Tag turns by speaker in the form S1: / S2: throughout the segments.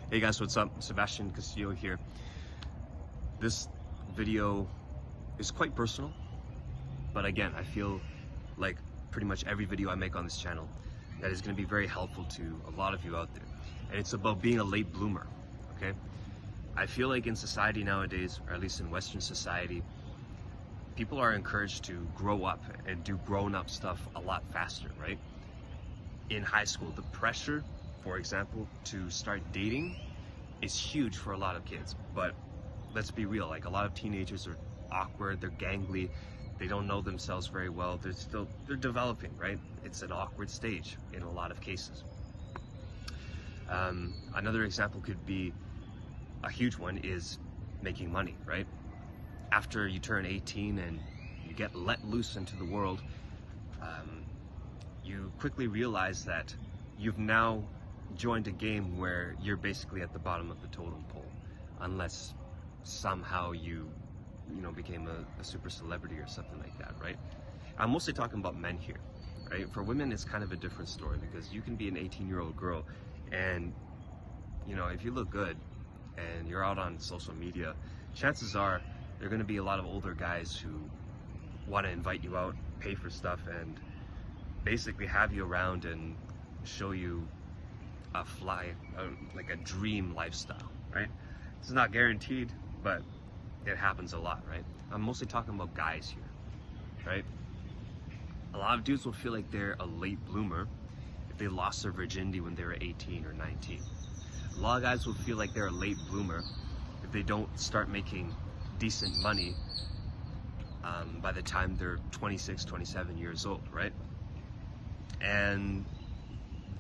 S1: Hey guys, what's up? Sebastian Castillo here. This video is quite personal, but again, I feel like pretty much every video I make on this channel that is going to be very helpful to a lot of you out there. And it's about being a late bloomer, okay? I feel like in society nowadays, or at least in Western society, people are encouraged to grow up and do grown-up stuff a lot faster, right? In high school, the pressure, for example, to start dating is huge for a lot of kids. But let's be real, like a lot of teenagers are awkward, they're gangly, they don't know themselves very well, they're developing, right? It's an awkward stage in a lot of cases. Another example could be, a huge one is making money, right? After you turn 18 and you get let loose into the world, you quickly realize that you've now joined a game where you're basically at the bottom of the totem pole, unless somehow you became a super celebrity or something like that, right? I'm mostly talking about men here, right? For women, it's kind of a different story because you can be an 18-year-old girl and, if you look good and you're out on social media, chances are there are going to be a lot of older guys who want to invite you out, pay for stuff, and basically have you around and show you like a dream lifestyle, right? It's not guaranteed, but it happens a lot, right? I'm mostly talking about guys here, right? A lot of dudes will feel like they're a late bloomer if they lost their virginity when they were 18 or 19. A lot of guys will feel like they're a late bloomer if they don't start making decent money by the time they're 26, 27 years old, right? And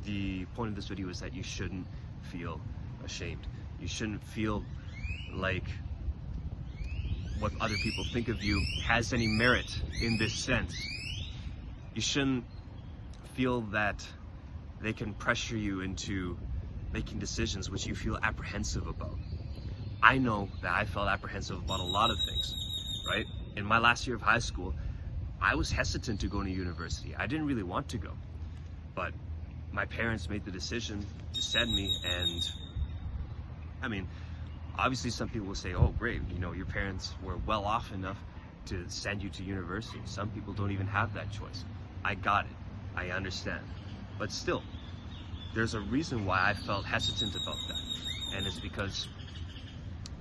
S1: the point of this video is that you shouldn't feel ashamed. You shouldn't feel like what other people think of you has any merit in this sense. You shouldn't feel that they can pressure you into making decisions which you feel apprehensive about. I know that I felt apprehensive about a lot of things, right? In my last year of high school, I was hesitant to go to university. I didn't really want to go, but my parents made the decision to send me, and I mean, obviously some people will say, oh great, your parents were well off enough to send you to university. Some people don't even have that choice. I got it, I understand. But still, there's a reason why I felt hesitant about that. And it's because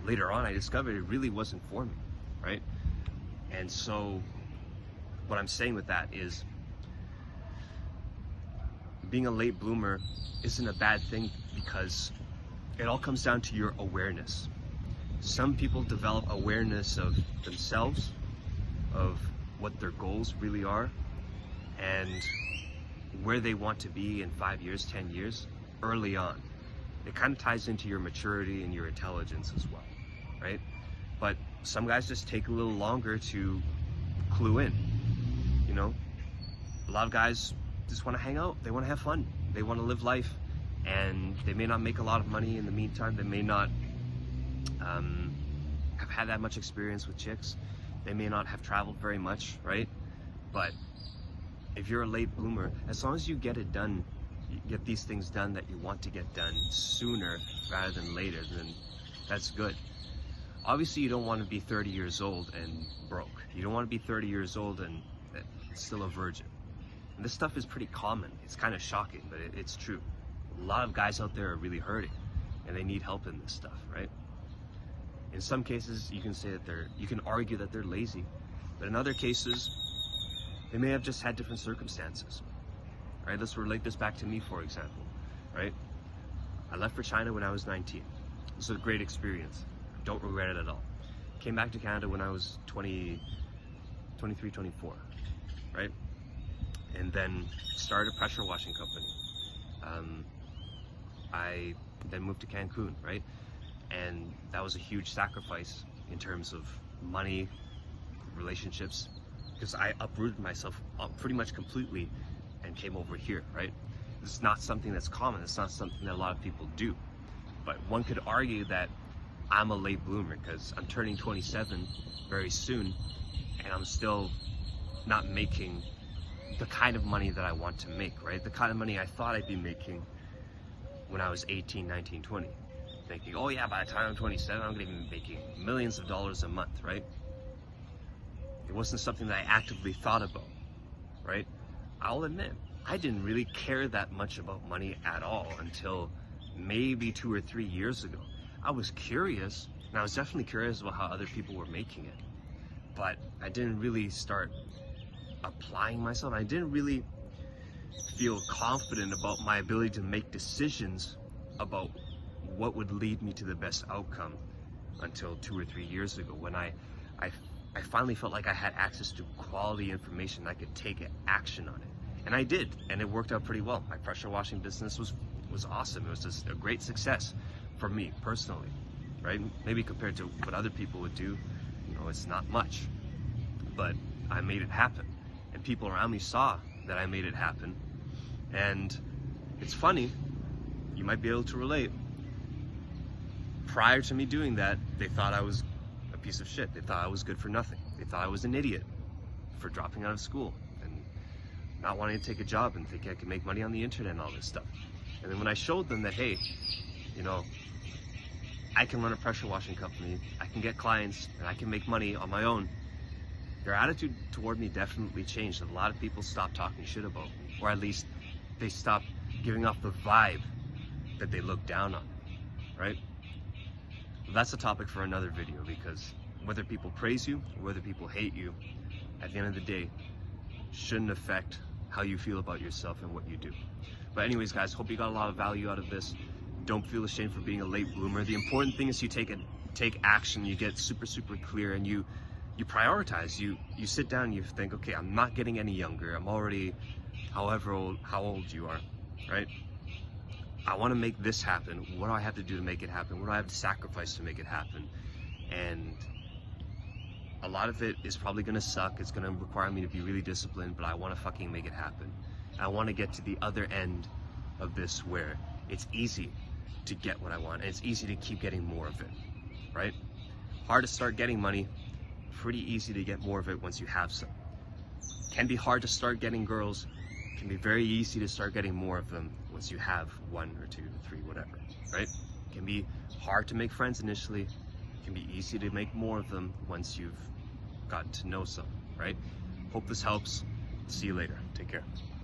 S1: later on I discovered it really wasn't for me, right? And so what I'm saying with that is, being a late bloomer isn't a bad thing because it all comes down to your awareness. Some people develop awareness of themselves, of what their goals really are, and where they want to be in 5 years, 10 years, early on. It kind of ties into your maturity and your intelligence as well, right? But some guys just take a little longer to clue in, A lot of guys just want to hang out, they want to have fun, they want to live life, and they may not make a lot of money in the meantime, they may not have had that much experience with chicks, they may not have traveled very much, right? But if you're a late bloomer, as long as you get it done, you get these things done that you want to get done sooner rather than later, then that's good. Obviously you don't want to be 30 years old and broke. You don't want to be 30 years old and still a virgin. And this stuff is pretty common. It's kind of shocking, but it's true. A lot of guys out there are really hurting and they need help in this stuff, right? In some cases, you can say that you can argue that they're lazy, but in other cases, they may have just had different circumstances, right? Let's relate this back to me, for example, right? I left for China when I was 19. It was a great experience. Don't regret it at all. Came back to Canada when I was 23, 24, right? And then started a pressure washing company. I then moved to Cancun, right? And that was a huge sacrifice in terms of money, relationships, because I uprooted myself pretty much completely and came over here, right? This is not something that's common. It's not something that a lot of people do. But one could argue that I'm a late bloomer because I'm turning 27 very soon and I'm still not making the kind of money that I want to make, right? The kind of money I thought I'd be making when I was 18, 19, 20. thinking, oh yeah, by the time I'm 27, I'm gonna be making millions of dollars a month, right? It wasn't something that I actively thought about, right? I'll admit, I didn't really care that much about money at all until maybe 2 or 3 years ago. I was curious, and I was definitely curious about how other people were making it, but I didn't really start applying myself. I didn't really feel confident about my ability to make decisions about what would lead me to the best outcome until 2 or 3 years ago, when I finally felt like I had access to quality information. I could take action on it, and I did, and it worked out pretty well. My pressure washing business was awesome. It was just a great success for me personally, right? Maybe compared to what other people would do, you know, it's not much, but I made it happen, and people around me saw that I made it happen. And it's funny, you might be able to relate. Prior to me doing that, they thought I was a piece of shit. They thought I was good for nothing. They thought I was an idiot for dropping out of school and not wanting to take a job and thinking I could make money on the internet and all this stuff. And then when I showed them that, hey, you know, I can run a pressure washing company, I can get clients, and I can make money on my own, their attitude toward me definitely changed. A lot of people stopped talking shit about me, or at least they stopped giving off the vibe that they look down on, right? That's a topic for another video, because whether people praise you or whether people hate you, at the end of the day, shouldn't affect how you feel about yourself and what you do. But anyways, guys, hope you got a lot of value out of this. Don't feel ashamed for being a late bloomer. The important thing is you take action, you get super clear, and you prioritize. You sit down and you think, okay, I'm not getting any younger. I'm already how old you are, right? I want to make this happen. What do I have to do to make it happen? What do I have to sacrifice to make it happen? And a lot of it is probably going to suck. It's going to require me to be really disciplined, but I want to fucking make it happen. I want to get to the other end of this where it's easy to get what I want, and it's easy to keep getting more of it, right? Hard to start getting money, pretty easy to get more of it once you have some. Can be hard to start getting girls, can be very easy to start getting more of them once you have 1 or 2 or 3, whatever, right? Can be hard to make friends initially, can be easy to make more of them once you've gotten to know some, right? Hope this helps. See you later. Take care.